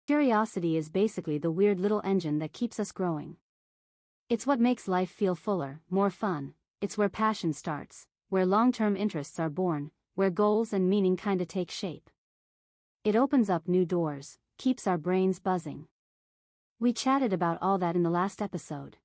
Curiosity is basically the weird little engine that keeps us growing. It's what makes life feel fuller, more fun. It's where passion starts, where long-term interests are born, where goals and meaning kinda take shape. It opens up new doors, keeps our brains buzzing. We chatted about all that in the last episode.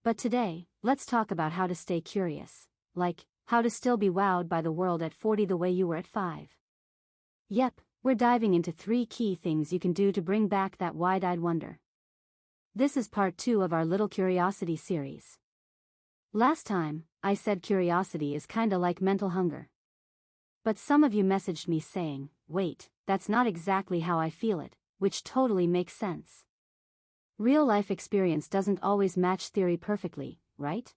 But today, let's talk about how to stay curious, like, how to still be wowed by the world at 40 the way you were at 5. Yep, we're diving into 3 key things you can do to bring back that wide-eyed wonder. This is part 2 of our Little Curiosity series. Last time, I said curiosity is kinda like mental hunger. But some of you messaged me saying, wait, that's not exactly how I feel it, which totally makes sense. Real-life experience doesn't always match theory perfectly, right?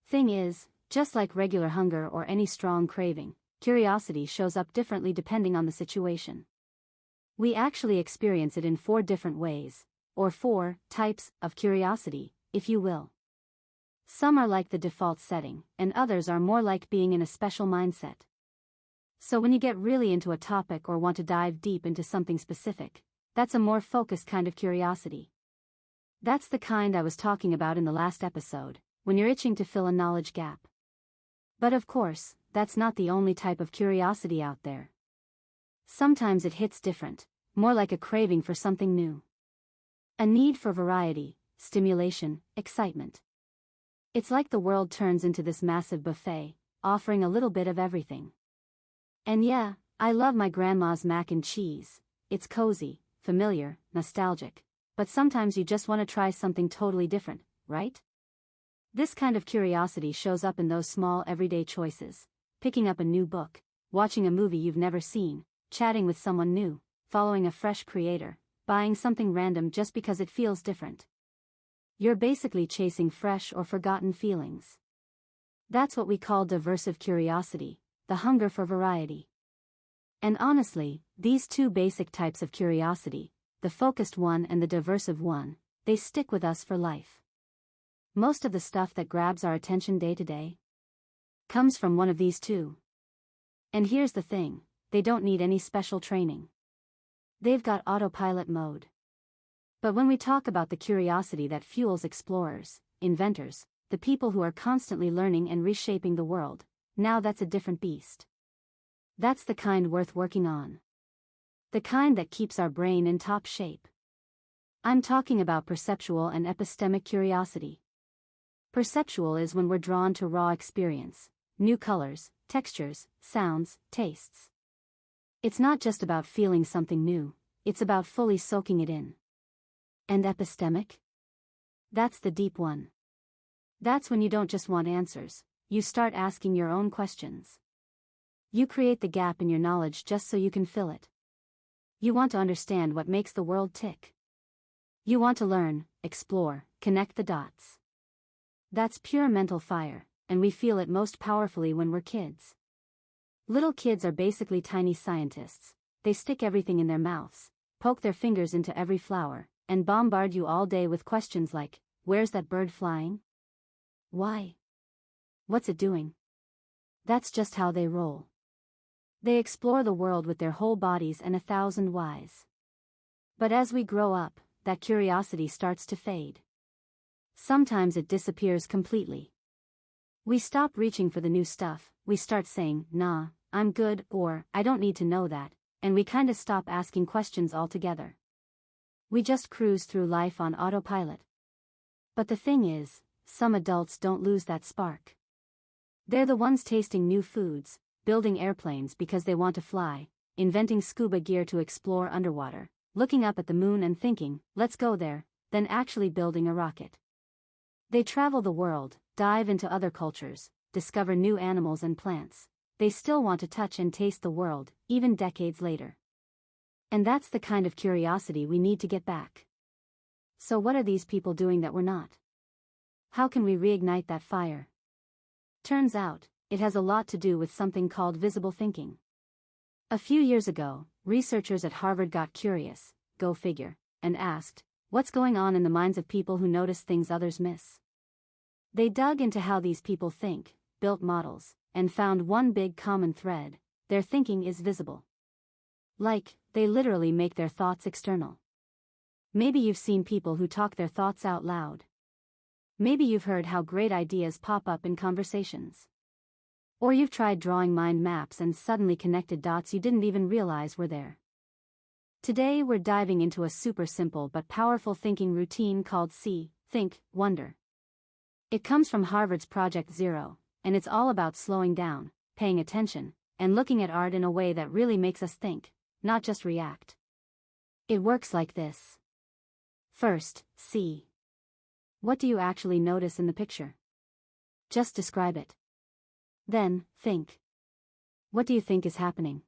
Thing is, just like regular hunger or any strong craving, curiosity shows up differently depending on the situation. We actually experience it in 4 different ways, or 4 types of curiosity, if you will. Some are like the default setting, and others are more like being in a special mindset. So when you get really into a topic or want to dive deep into something specific, that's a more focused kind of curiosity. That's the kind I was talking about in the last episode, when you're itching to fill a knowledge gap. But of course, that's not the only type of curiosity out there. Sometimes it hits different, more like a craving for something new. A need for variety, stimulation, excitement. It's like the world turns into this massive buffet, offering a little bit of everything. And yeah, I love my grandma's mac and cheese. It's cozy, familiar, nostalgic. But sometimes you just want to try something totally different, right? This kind of curiosity shows up in those small everyday choices. Picking up a new book, watching a movie you've never seen, chatting with someone new, following a fresh creator, buying something random just because it feels different. You're basically chasing fresh or forgotten feelings. That's what we call diversive curiosity, the hunger for variety. And honestly, these 2 basic types of curiosity, the focused one and the diversive one, they stick with us for life. Most of the stuff that grabs our attention day to day comes from one of these 2. And here's the thing, they don't need any special training. They've got autopilot mode. But when we talk about the curiosity that fuels explorers, inventors, the people who are constantly learning and reshaping the world, now that's a different beast. That's the kind worth working on. The kind that keeps our brain in top shape. I'm talking about perceptual and epistemic curiosity. Perceptual is when we're drawn to raw experience, new colors, textures, sounds, tastes. It's not just about feeling something new, it's about fully soaking it in. And epistemic? That's the deep one. That's when you don't just want answers, you start asking your own questions. You create the gap in your knowledge just so you can fill it. You want to understand what makes the world tick. You want to learn, explore, connect the dots. That's pure mental fire, and we feel it most powerfully when we're kids. Little kids are basically tiny scientists. They stick everything in their mouths, poke their fingers into every flower, and bombard you all day with questions like, where's that bird flying? Why? What's it doing? That's just how they roll. They explore the world with their whole bodies and 1,000 whys. But as we grow up, that curiosity starts to fade. Sometimes it disappears completely. We stop reaching for the new stuff, we start saying, nah, I'm good, or, I don't need to know that, and we kinda stop asking questions altogether. We just cruise through life on autopilot. But the thing is, some adults don't lose that spark. They're the ones tasting new foods, building airplanes because they want to fly, inventing scuba gear to explore underwater, looking up at the moon and thinking, let's go there, then actually building a rocket. They travel the world, dive into other cultures, discover new animals and plants. They still want to touch and taste the world, even decades later. And that's the kind of curiosity we need to get back. So what are these people doing that we're not? How can we reignite that fire? Turns out, it has a lot to do with something called visible thinking. A few years ago, researchers at Harvard got curious, go figure, and asked, what's going on in the minds of people who notice things others miss? They dug into how these people think, built models, and found one big common thread: their thinking is visible. Like, they literally make their thoughts external. Maybe you've seen people who talk their thoughts out loud. Maybe you've heard how great ideas pop up in conversations. Or you've tried drawing mind maps and suddenly connected dots you didn't even realize were there. Today we're diving into a super simple but powerful thinking routine called See, Think, Wonder. It comes from Harvard's Project Zero, and it's all about slowing down, paying attention, and looking at art in a way that really makes us think, not just react. It works like this. First, see. What do you actually notice in the picture? Just describe it. Then, think. What do you think is happening?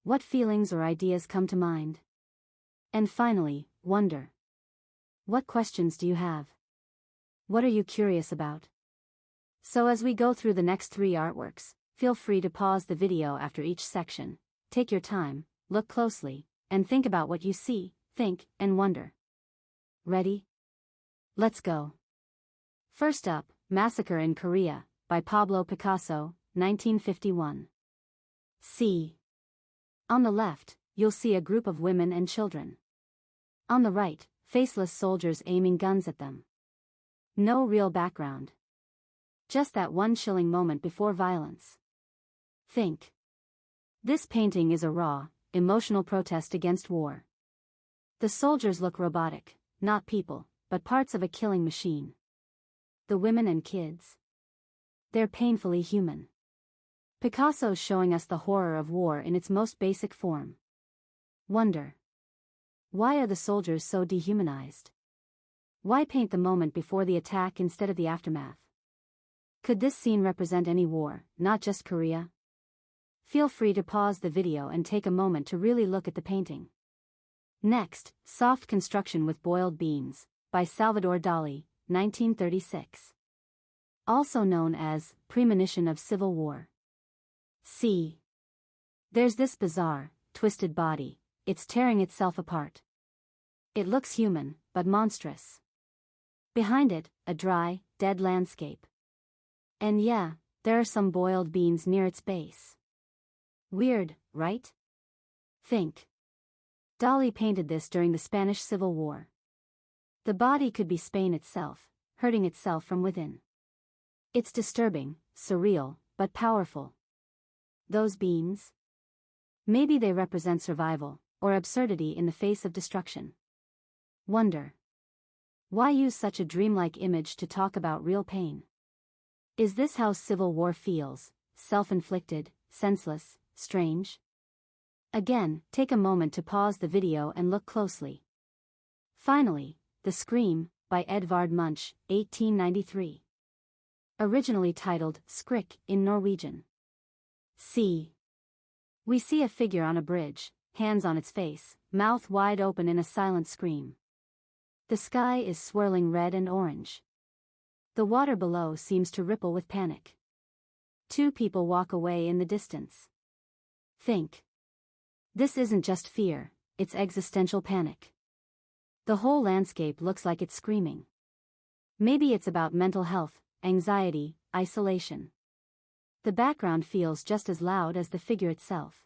What feelings or ideas come to mind? And finally, wonder. What questions do you have? What are you curious about? So as we go through the next 3 artworks, feel free to pause the video after each section, take your time, look closely, and think about what you see, think, and wonder. Ready? Let's go. First up, Massacre in Korea, by Pablo Picasso, 1951. See. On the left, you'll see a group of women and children. On the right, faceless soldiers aiming guns at them. No real background. Just that one chilling moment before violence. Think. This painting is a raw, emotional protest against war. The soldiers look robotic, not people, but parts of a killing machine. The women and kids? They're painfully human. Picasso's showing us the horror of war in its most basic form. Wonder. Why are the soldiers so dehumanized? Why paint the moment before the attack instead of the aftermath? Could this scene represent any war, not just Korea? Feel free to pause the video and take a moment to really look at the painting. Next, Soft Construction with Boiled Beans, by Salvador Dalí, 1936. Also known as Premonition of Civil War. See. There's this bizarre, twisted body, it's tearing itself apart. It looks human, but monstrous. Behind it, a dry, dead landscape. And yeah, there are some boiled beans near its base. Weird, right? Think. Dalí painted this during the Spanish Civil War. The body could be Spain itself, hurting itself from within. It's disturbing, surreal, but powerful. Those beans? Maybe they represent survival, or absurdity in the face of destruction. Wonder. Why use such a dreamlike image to talk about real pain? Is this how civil war feels, self-inflicted, senseless, strange? Again, take a moment to pause the video and look closely. Finally, The Scream, by Edvard Munch, 1893. Originally titled Skrik in Norwegian. See. We see a figure on a bridge, hands on its face, mouth wide open in a silent scream. The sky is swirling red and orange. The water below seems to ripple with panic. 2 people walk away in the distance. Think. This isn't just fear, it's existential panic. The whole landscape looks like it's screaming. Maybe it's about mental health, anxiety, isolation. The background feels just as loud as the figure itself.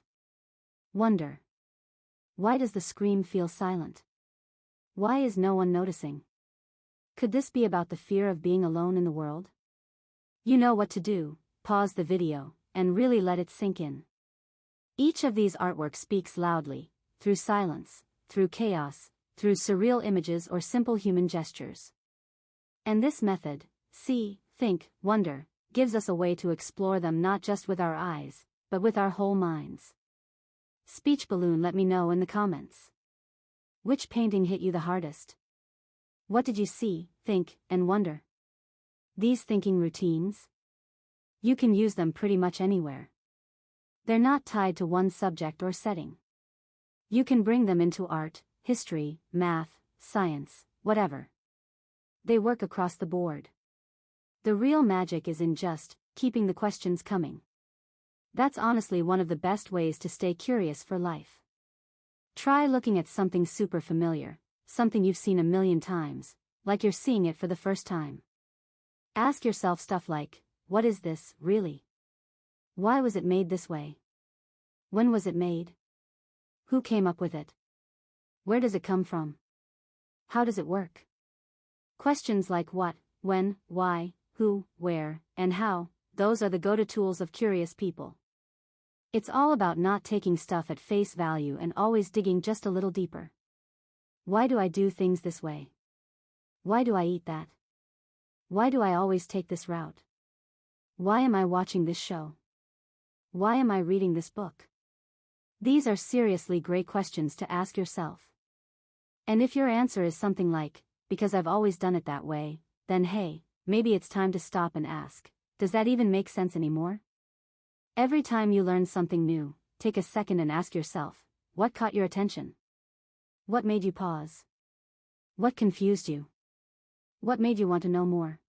Wonder. Why does the scream feel silent? Why is no one noticing? Could this be about the fear of being alone in the world? You know what to do, pause the video, and really let it sink in. Each of these artworks speaks loudly, through silence, through chaos, through surreal images or simple human gestures. And this method, see, think, wonder, gives us a way to explore them not just with our eyes, but with our whole minds. Speech balloon, let me know in the comments. Which painting hit you the hardest? What did you see, think, and wonder? These thinking routines? You can use them pretty much anywhere. They're not tied to one subject or setting. You can bring them into art, history, math, science, whatever. They work across the board. The real magic is in just keeping the questions coming. That's honestly one of the best ways to stay curious for life. Try looking at something super familiar, something you've seen a million times, like you're seeing it for the first time. Ask yourself stuff like, what is this, really? Why was it made this way? When was it made? Who came up with it? Where does it come from? How does it work? Questions like what, when, why, who, where, and how, those are the go-to tools of curious people. It's all about not taking stuff at face value and always digging just a little deeper. Why do I do things this way? Why do I eat that? Why do I always take this route? Why am I watching this show? Why am I reading this book? These are seriously great questions to ask yourself. And if your answer is something like, because I've always done it that way, then hey, maybe it's time to stop and ask, does that even make sense anymore? Every time you learn something new, take a second and ask yourself, what caught your attention? What made you pause? What confused you? What made you want to know more?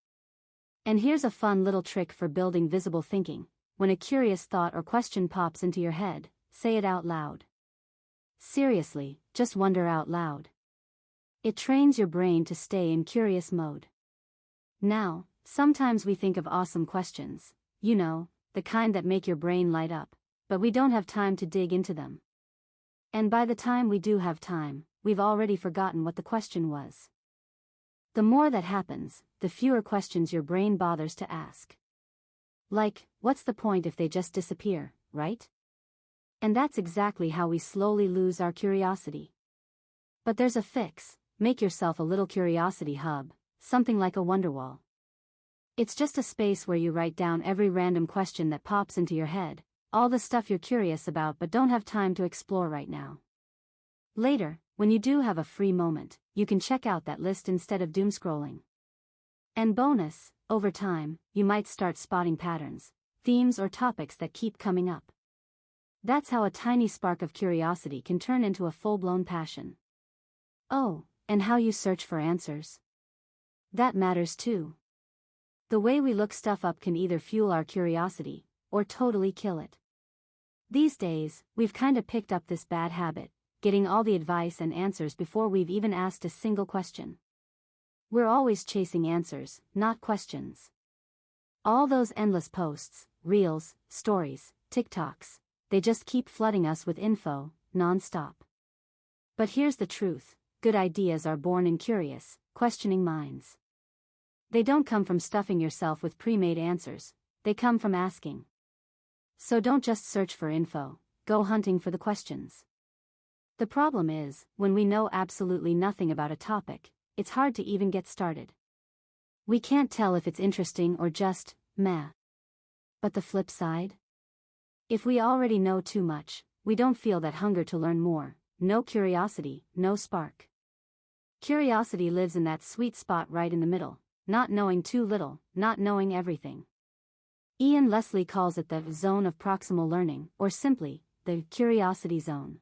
And here's a fun little trick for building visible thinking. When a curious thought or question pops into your head, say it out loud. Seriously, just wonder out loud. It trains your brain to stay in curious mode. Now, sometimes we think of awesome questions, you know, the kind that make your brain light up, but we don't have time to dig into them. And by the time we do have time, we've already forgotten what the question was. The more that happens, the fewer questions your brain bothers to ask. Like, what's the point if they just disappear, right? And that's exactly how we slowly lose our curiosity. But there's a fix. Make yourself a little curiosity hub, something like a Wonderwall. It's just a space where you write down every random question that pops into your head, all the stuff you're curious about but don't have time to explore right now. Later, when you do have a free moment, you can check out that list instead of doom scrolling. And bonus, over time, you might start spotting patterns, themes or topics that keep coming up. That's how a tiny spark of curiosity can turn into a full-blown passion. Oh, and how you search for answers. That matters too. The way we look stuff up can either fuel our curiosity, or totally kill it. These days, we've kinda picked up this bad habit, getting all the advice and answers before we've even asked a single question. We're always chasing answers, not questions. All those endless posts, reels, stories, TikToks, they just keep flooding us with info, non-stop. But here's the truth. Good ideas are born in curious, questioning minds. They don't come from stuffing yourself with pre-made answers, they come from asking. So don't just search for info, go hunting for the questions. The problem is, when we know absolutely nothing about a topic, it's hard to even get started. We can't tell if it's interesting or just, meh. But the flip side? If we already know too much, we don't feel that hunger to learn more, no curiosity, no spark. Curiosity lives in that sweet spot right in the middle, not knowing too little, not knowing everything. Ian Leslie calls it the zone of proximal learning, or simply, the curiosity zone.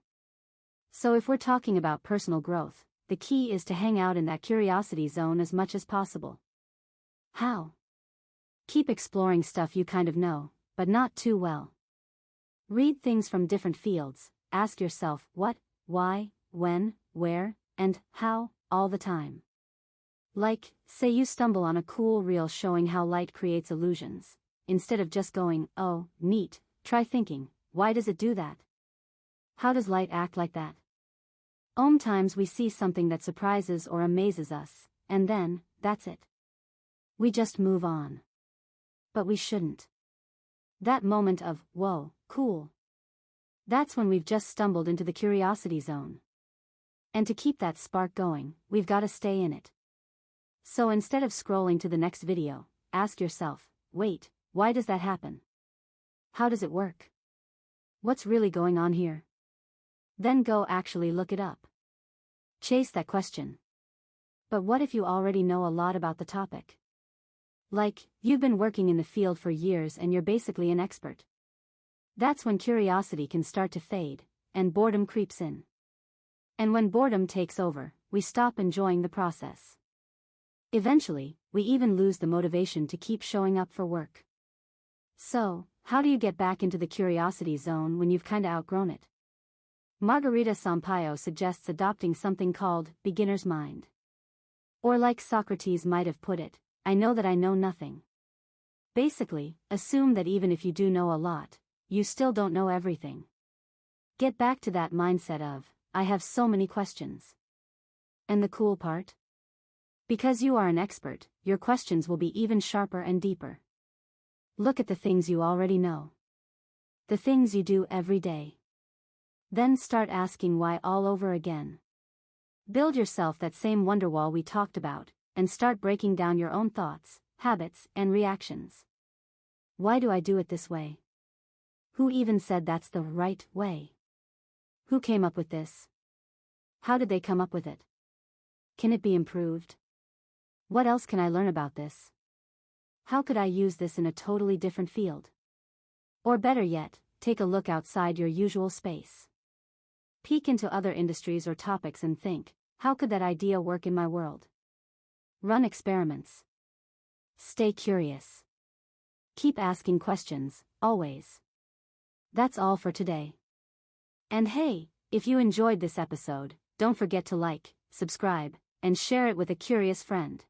So if we're talking about personal growth, the key is to hang out in that curiosity zone as much as possible. How? Keep exploring stuff you kind of know, but not too well. Read things from different fields, ask yourself what, why, when, where, and how, all the time. Like, say you stumble on a cool reel showing how light creates illusions. Instead of just going, oh, neat, try thinking, why does it do that? How does light act like that? Times we see something that surprises or amazes us, and then, that's it. We just move on. But we shouldn't. That moment of, whoa, cool. That's when we've just stumbled into the curiosity zone. And to keep that spark going, we've got to stay in it. So instead of scrolling to the next video, ask yourself, wait, why does that happen? How does it work? What's really going on here? Then go actually look it up. Chase that question. But what if you already know a lot about the topic? Like, you've been working in the field for years and you're basically an expert. That's when curiosity can start to fade, and boredom creeps in. And when boredom takes over, we stop enjoying the process. Eventually, we even lose the motivation to keep showing up for work. So, how do you get back into the curiosity zone when you've kinda outgrown it? Margarita Sampaio suggests adopting something called beginner's mind. Or like Socrates might have put it, I know that I know nothing. Basically, assume that even if you do know a lot, you still don't know everything. Get back to that mindset of, I have so many questions. And the cool part? Because you are an expert, your questions will be even sharper and deeper. Look at the things you already know. The things you do every day. Then start asking why all over again. Build yourself that same Wonderwall we talked about, and start breaking down your own thoughts, habits, and reactions. Why do I do it this way? Who even said that's the right way? Who came up with this? How did they come up with it? Can it be improved? What else can I learn about this? How could I use this in a totally different field? Or better yet, take a look outside your usual space. Peek into other industries or topics and think, how could that idea work in my world? Run experiments. Stay curious. Keep asking questions, always. That's all for today. And hey, if you enjoyed this episode, don't forget to like, subscribe, and share it with a curious friend.